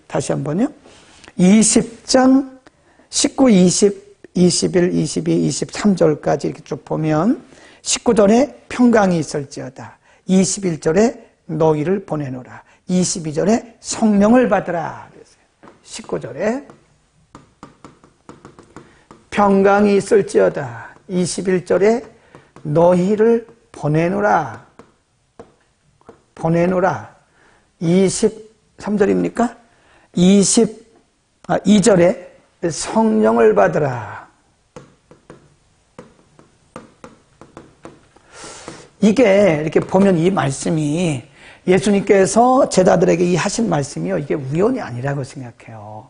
다시 한번요. 20장 19, 20, 21, 22, 23절까지 이렇게 쭉 보면 19절에 평강이 있을지어다. 21절에 너희를 보내노라. 22절에 성령을 받으라. 19절에 평강이 있을지어다. 21절에 너희를 보내노라. 23절입니까? 2절에 성령을 받으라. 이게 이렇게 보면 이 말씀이 예수님께서 제자들에게 이 하신 말씀이요, 이게 우연이 아니라고 생각해요.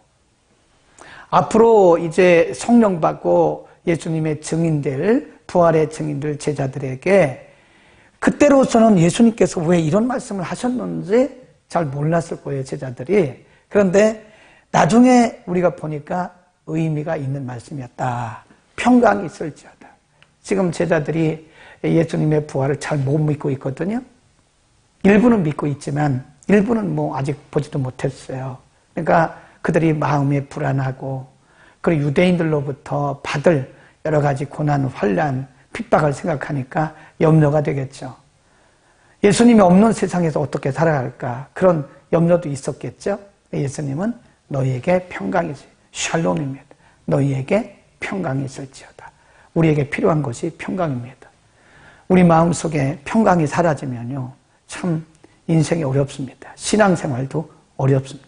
앞으로 이제 성령 받고 예수님의 증인들, 부활의 증인들 제자들에게 그때로서는 예수님께서 왜 이런 말씀을 하셨는지 잘 몰랐을 거예요, 제자들이. 그런데 나중에 우리가 보니까 의미가 있는 말씀이었다. 평강이 있을지어다. 지금 제자들이 예수님의 부활을 잘 못 믿고 있거든요. 일부는 믿고 있지만 일부는 아직 보지도 못했어요. 그러니까 그들이 마음이 불안하고, 그리고 유대인들로부터 받을 여러 가지 고난, 환난, 핍박을 생각하니까 염려가 되겠죠. 예수님이 없는 세상에서 어떻게 살아갈까, 그런 염려도 있었겠죠. 예수님은 너희에게 평강이 샬롬입니다. 너희에게 평강이 있을지어다. 우리에게 필요한 것이 평강입니다. 우리 마음속에 평강이 사라지면요, 참 인생이 어렵습니다. 신앙생활도 어렵습니다.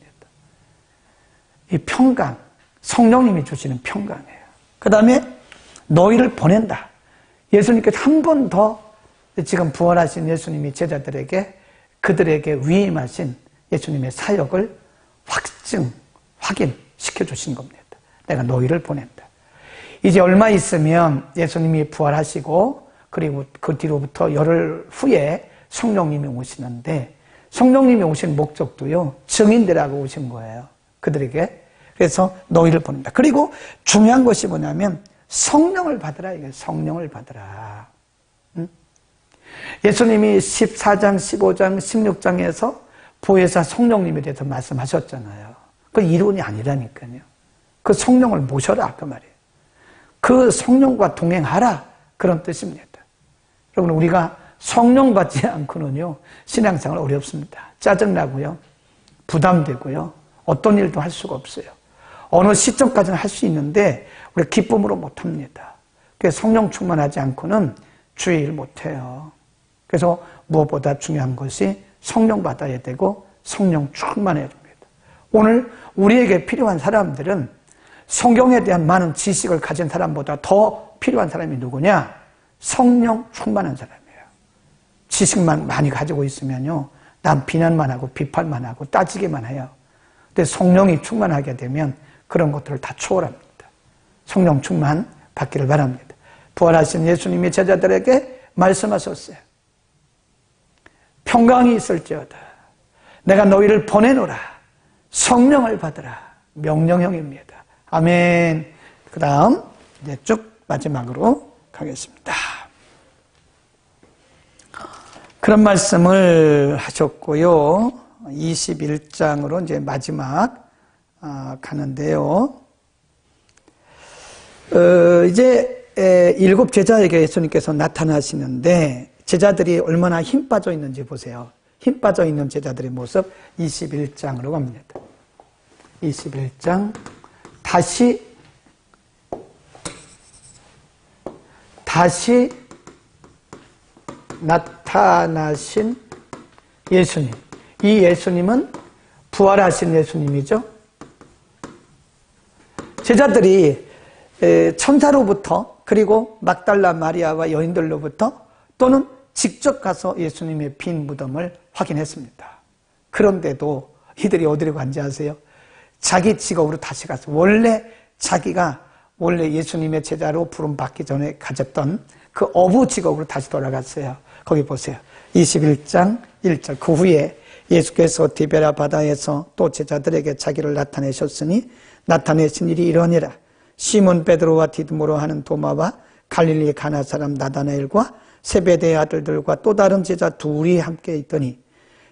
이 평강, 성령님이 주시는 평강이에요. 그 다음에 너희를 보낸다. 예수님께서 한 번 더 지금 부활하신 예수님이 제자들에게, 그들에게 위임하신 예수님의 사역을 확인시켜 주신 겁니다. 내가 너희를 보낸다. 이제 얼마 있으면 예수님이 부활하시고, 그리고 그 뒤로부터 열흘 후에 성령님이 오시는데, 성령님이 오신 목적도요, 증인들하고 오신 거예요. 그들에게. 그래서 너희를 보낸다. 그리고 중요한 것이 뭐냐면 성령을 받으라. 이게 성령을 받으라. 예수님이 14장, 15장, 16장에서 보혜사 성령님에 대해서 말씀하셨잖아요. 그 이론이 아니라니까요. 그 성령을 모셔라, 그 말이에요. 그 성령과 동행하라, 그런 뜻입니다. 여러분, 우리가 성령 받지 않고는요, 신앙생활 어렵습니다. 짜증나고요, 부담되고요, 어떤 일도 할 수가 없어요. 어느 시점까지는 할 수 있는데 우리가 기쁨으로 못합니다. 그래서 성령 충만하지 않고는 주의 일 못해요. 그래서 무엇보다 중요한 것이 성령 받아야 되고 성령 충만해야 됩니다. 오늘 우리에게 필요한 사람들은 성경에 대한 많은 지식을 가진 사람보다 더 필요한 사람이 누구냐? 성령 충만한 사람이에요. 지식만 많이 가지고 있으면요, 난 비난만 하고 비판만 하고 따지기만 해요. 근데 성령이 충만하게 되면 그런 것들을 다 초월합니다. 성령 충만 받기를 바랍니다. 부활하신 예수님이 제자들에게 말씀하셨어요. 평강이 있을지어다. 내가 너희를 보내노라. 성령을 받으라. 명령형입니다. 아멘. 그 다음 이제 쭉 마지막으로 가겠습니다. 그런 말씀을 하셨고요. 21장으로 이제 마지막 가는데요. 이제 7 제자에게 예수님께서 나타나시는데 제자들이 얼마나 힘 빠져 있는지 보세요. 힘 빠져 있는 제자들의 모습 21장으로 갑니다. 21장 다시 나타나신 예수님. 이 예수님은 부활하신 예수님이죠. 제자들이 천사로부터 그리고 막달라 마리아와 여인들로부터 또는 직접 가서 예수님의 빈 무덤을 확인했습니다. 그런데도 이들이 어디로 간지 아세요? 자기 직업으로 다시 가서 자기가 원래 예수님의 제자로 부름받기 전에 가졌던 그 어부 직업으로 다시 돌아갔어요. 거기 보세요. 21장 1절. 그 후에 예수께서 디베라 바다에서 또 제자들에게 자기를 나타내셨으니 나타내신 일이 이러니라. 시몬 베드로와 디드모로 하는 도마와 갈릴리 가나 사람 나다나엘과 세베대의 아들들과 또 다른 제자 둘이 함께 있더니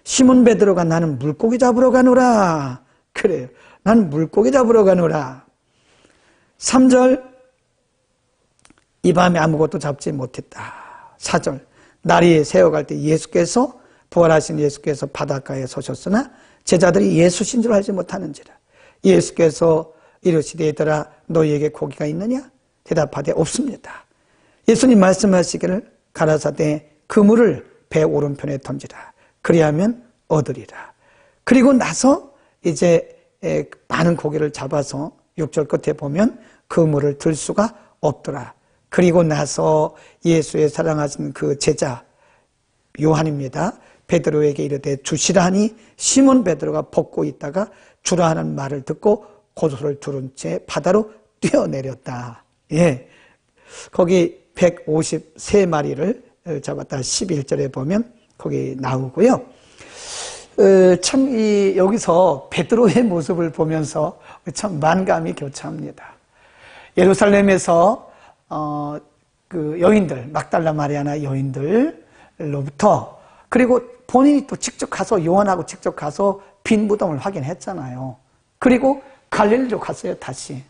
시몬 베드로가 나는 물고기 잡으러 가노라. 그래요. 나는 물고기 잡으러 가노라. 3절. 이 밤에 아무것도 잡지 못했다. 4절. 날이 새어갈 때 부활하신 예수께서 바닷가에 서셨으나 제자들이 예수신 줄 알지 못하는지라. 예수께서 이르시되 얘들아 너희에게 고기가 있느냐? 대답하되 없습니다. 예수님 말씀하시기를 가라사대 그물을 배 오른편에 던지라. 그리하면 얻으리라. 그리고 나서 이제 많은 고기를 잡아서 6절 끝에 보면 그물을 들 수가 없더라. 그리고 나서 예수의 사랑하신 그 제자 요한입니다. 베드로에게 이르되 주시라 하니 시몬 베드로가 벗고 있다가 주라 하는 말을 듣고 고소를 두른 채 바다로 뛰어내렸다. 예. 거기 153마리를 잡았다. 11절에 보면 거기 나오고요. 참 여기서 베드로의 모습을 보면서 참 만감이 교차합니다. 예루살렘에서 그 여인들, 막달라 마리아나 여인들로부터 그리고 본인이 또 직접 가서 요한하고 직접 가서 빈 무덤을 확인했잖아요. 그리고 갈릴리로 갔어요. 다시.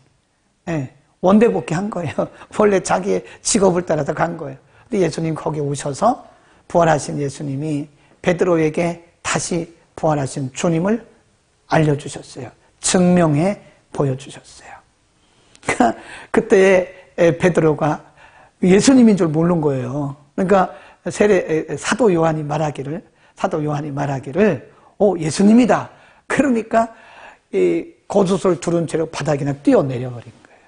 예, 원대복귀한 거예요. 원래 자기의 직업을 따라서 간 거예요. 근데 예수님 거기 오셔서 부활하신 예수님이 베드로에게 다시 부활하신 주님을 알려주셨어요. 증명해 보여주셨어요. 그때 베드로가 예수님인 줄 모르는 거예요. 그러니까 사도 요한이 말하기를 예수님이다. 그러니까 이 고소를 두른 채로 바닥이나 뛰어내려버린 거예요.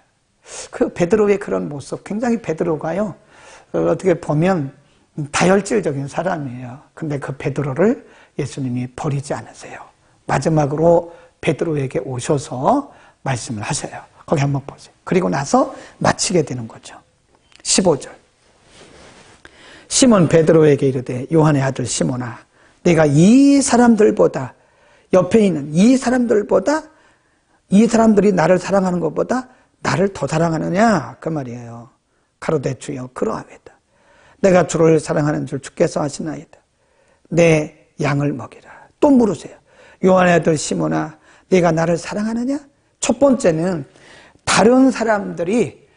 그 베드로의 그런 모습, 굉장히 베드로가요, 어떻게 보면 다혈질적인 사람이에요. 근데 그 베드로를 예수님이 버리지 않으세요. 마지막으로 베드로에게 오셔서 말씀을 하셔요. 거기 한번 보세요. 그리고 나서 마치게 되는 거죠. 15절. 시몬 베드로에게 이르되 요한의 아들 시몬아 내가 이 사람들보다 옆에 있는 이 사람들이 나를 사랑하는 것보다 나를 더 사랑하느냐 그 말이에요. 가로되 주여 그러하외다. 내가 주를 사랑하는 줄 주께서 아시나이다. 내 양을 먹이라. 또 물으세요. 요한의 아들 시몬아 네가 나를 사랑하느냐? 첫 번째는 다른 사람들이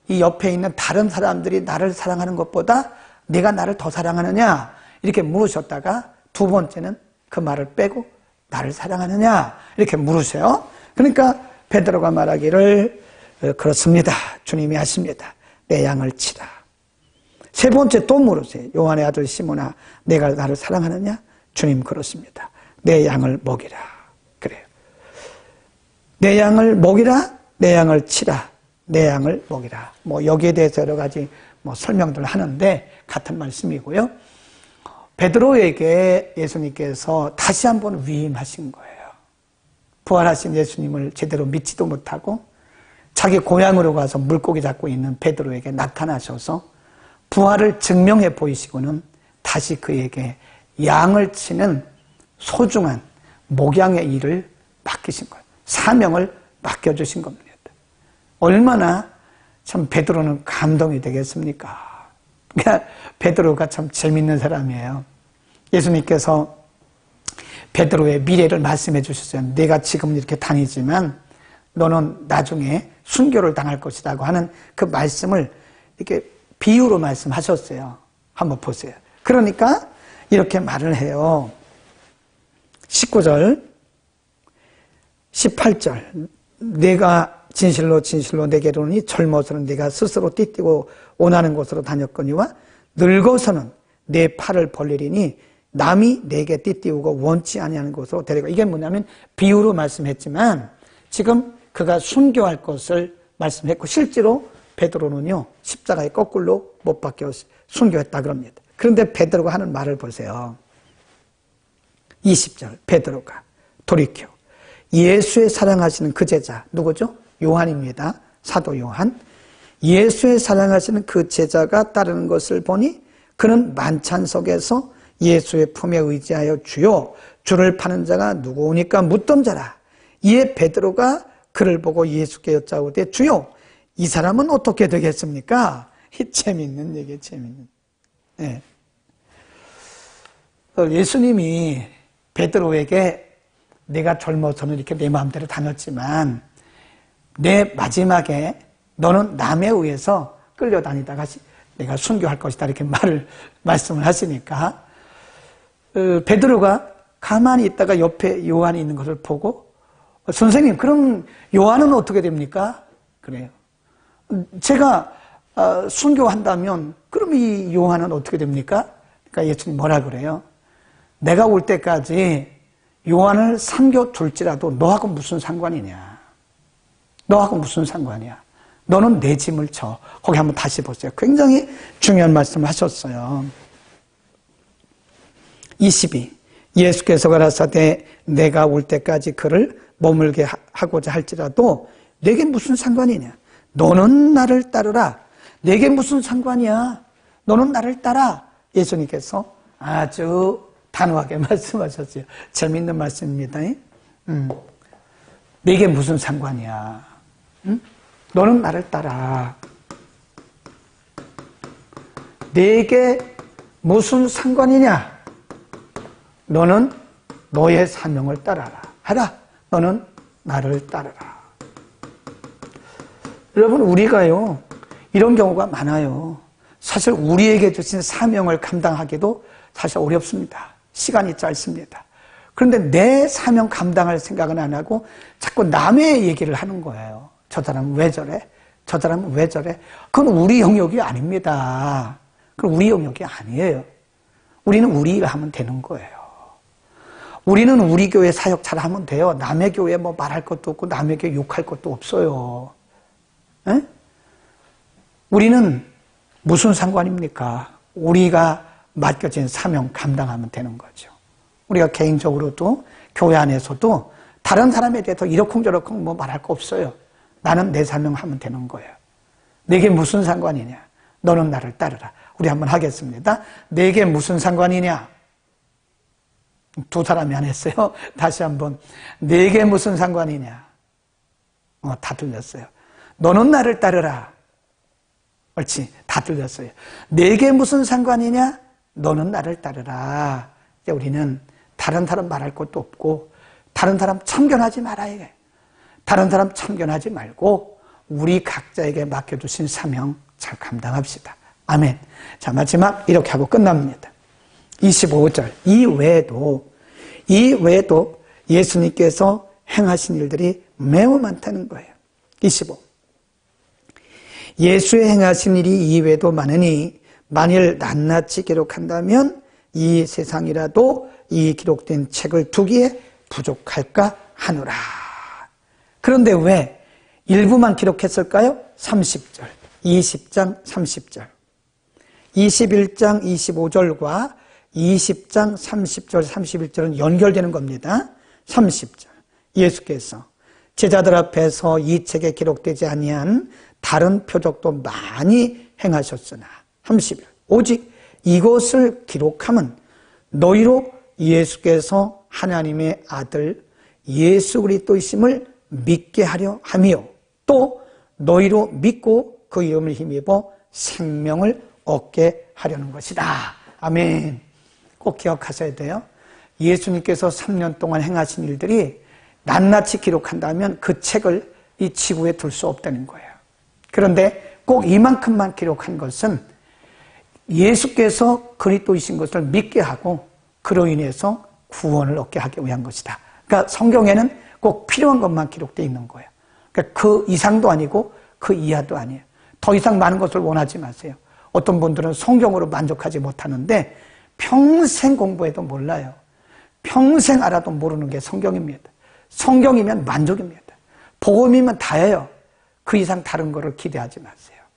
이 옆에 있는 다른 사람들이 나를 사랑하는 것보다 내가 나를 더 사랑하느냐 이렇게 물으셨다가 두 번째는 그 말을 빼고 나를 사랑하느냐 이렇게 물으세요. 그러니까 베드로가 말하기를 그렇습니다. 주님이 하십니다. 내 양을 치라. 세 번째 또 물으세요. 요한의 아들 시몬아 내가 나를 사랑하느냐? 주님 그렇습니다. 내 양을 먹이라. 그래요. 내 양을 먹이라? 내 양을 치라, 내 양을 먹이라. 여기에 대해서 여러 가지 설명들을 하는데 같은 말씀이고요. 베드로에게 예수님께서 다시 한번 위임하신 거예요. 부활하신 예수님을 제대로 믿지도 못하고 자기 고향으로 가서 물고기 잡고 있는 베드로에게 나타나셔서 부활을 증명해 보이시고는 다시 그에게 양을 치는 소중한 목양의 일을 맡기신 거예요. 사명을 맡겨주신 겁니다. 얼마나 참 베드로는 감동이 되겠습니까? 그러니까 베드로가 참 재밌는 사람이에요. 예수님께서 베드로의 미래를 말씀해 주셨어요. 내가 지금 이렇게 다니지만 너는 나중에 순교를 당할 것이라고 하는 그 말씀을 이렇게 비유로 말씀하셨어요. 한번 보세요. 그러니까 이렇게 말을 해요. 19절, 18절. 내가 진실로 진실로 내게 이르노니 젊어서는 내가 스스로 띠띠고 원하는 곳으로 다녔거니와 늙어서는 내 팔을 벌리리니 남이 내게 띠띠우고 원치 아니하는 곳으로 데려가. 이게 뭐냐면 비유로 말씀했지만 지금 그가 순교할 것을 말씀했고 실제로 베드로는요 십자가에 거꾸로 못 박혀 순교했다 그럽니다. 그런데 베드로가 하는 말을 보세요. 20절 베드로가 돌이켜 예수의 사랑하시는 그 제자 누구죠? 요한입니다. 사도 요한. 예수의 사랑하시는 그 제자가 따르는 것을 보니 그는 만찬 속에서 예수의 품에 의지하여 주여 주를 파는 자가 누구오니까 묻던 자라. 이에 베드로가 그를 보고 예수께 여짜오되 주여 이 사람은 어떻게 되겠습니까? 재밌는 얘기 재밌는. 네. 예수님이 베드로에게 내가 젊어서는 이렇게 내 마음대로 다녔지만 내 마지막에 너는 남에 의해서 끌려다니다가 내가 순교할 것이다 이렇게 말씀을 하시니까 베드로가 가만히 있다가 옆에 요한이 있는 것을 보고 선생님 그럼 요한은 어떻게 됩니까? 그래요. 제가 순교한다면 그럼 이 요한은 어떻게 됩니까? 그러니까 예수님 뭐라 그래요? 내가 올 때까지 요한을 삼켜둘지라도 너하고 무슨 상관이냐? 너하고 무슨 상관이야? 너는 내 짐을 져. 거기 한번 다시 보세요. 굉장히 중요한 말씀을 하셨어요. 22. 예수께서 가라사대 내가 올 때까지 그를 머물게 하고자 할지라도 내게 무슨 상관이냐? 너는 나를 따르라. 내게 무슨 상관이야? 너는 나를 따라. 예수님께서 아주 단호하게 말씀하셨어요. 재미있는 말씀입니다. 내게 무슨 상관이야? 응? 너는 나를 따라. 내게 무슨 상관이냐? 너는 너의 사명을 따라라. 하라. 너는 나를 따르라. 여러분 우리가요 이런 경우가 많아요. 사실 우리에게 주신 사명을 감당하기도 사실 어렵습니다. 시간이 짧습니다. 그런데 내 사명 감당할 생각은 안 하고 자꾸 남의 얘기를 하는 거예요. 저 사람은 왜 저래? 저 사람은 왜 저래? 그건 우리 영역이 아닙니다. 그건 우리 영역이 아니에요. 우리는 우리 일 하면 되는 거예요. 우리는 우리 교회 사역 잘 하면 돼요. 남의 교회 뭐 말할 것도 없고 남의 교회 욕할 것도 없어요. 에? 우리는 무슨 상관입니까? 우리가 맡겨진 사명 감당하면 되는 거죠. 우리가 개인적으로도 교회 안에서도 다른 사람에 대해서 이러쿵저러쿵 뭐 말할 거 없어요. 나는 내 사명 하면 되는 거예요. 내게 무슨 상관이냐? 너는 나를 따르라. 우리 한번 하겠습니다. 내게 무슨 상관이냐? 두 사람이 안 했어요. 다시 한번. 내게 무슨 상관이냐? 다 들렸어요. 너는 나를 따르라. 옳지. 다 들렸어요. 내게 무슨 상관이냐? 너는 나를 따르라. 이제 우리는 다른 사람 말할 것도 없고 다른 사람 참견하지 말아야 해. 다른 사람 참견하지 말고 우리 각자에게 맡겨주신 사명 잘 감당합시다. 아멘. 자, 마지막 이렇게 하고 끝납니다. 25절. 이 외에도 예수님께서 행하신 일들이 매우 많다는 거예요. 25. 예수의 행하신 일이 이외에도 많으니 만일 낱낱이 기록한다면 이 세상이라도 이 기록된 책을 두기에 부족할까 하노라. 그런데 왜 일부만 기록했을까요? 30절, 20장 30절, 21장 25절과 20장 30절, 31절은 연결되는 겁니다. 30절, 예수께서 제자들 앞에서 이 책에 기록되지 아니한 다른 표적도 많이 행하셨으나 30절, 오직 이것을 기록함은 너희로 예수께서 하나님의 아들 예수 그리스도이심을 믿게 하려 함이요 또 너희로 믿고 그 이름을 힘입어 생명을 얻게 하려는 것이다. 아멘. 꼭 기억하셔야 돼요. 예수님께서 3년 동안 행하신 일들이 낱낱이 기록한다면 그 책을 이 지구에 둘 수 없다는 거예요. 그런데 꼭 이만큼만 기록한 것은 예수께서 그리스도이신 것을 믿게 하고 그로 인해서 구원을 얻게 하기 위한 것이다. 그러니까 성경에는 꼭 필요한 것만 기록되어 있는 거예요. 그러니까 그 이상도 아니고 그 이하도 아니에요. 더 이상 많은 것을 원하지 마세요. 어떤 분들은 성경으로 만족하지 못하는데 평생 공부해도 몰라요. 평생 알아도 모르는 게 성경입니다. 성경이면 만족입니다. 복음이면 다예요. 그 이상 다른 거를 기대하지 마세요.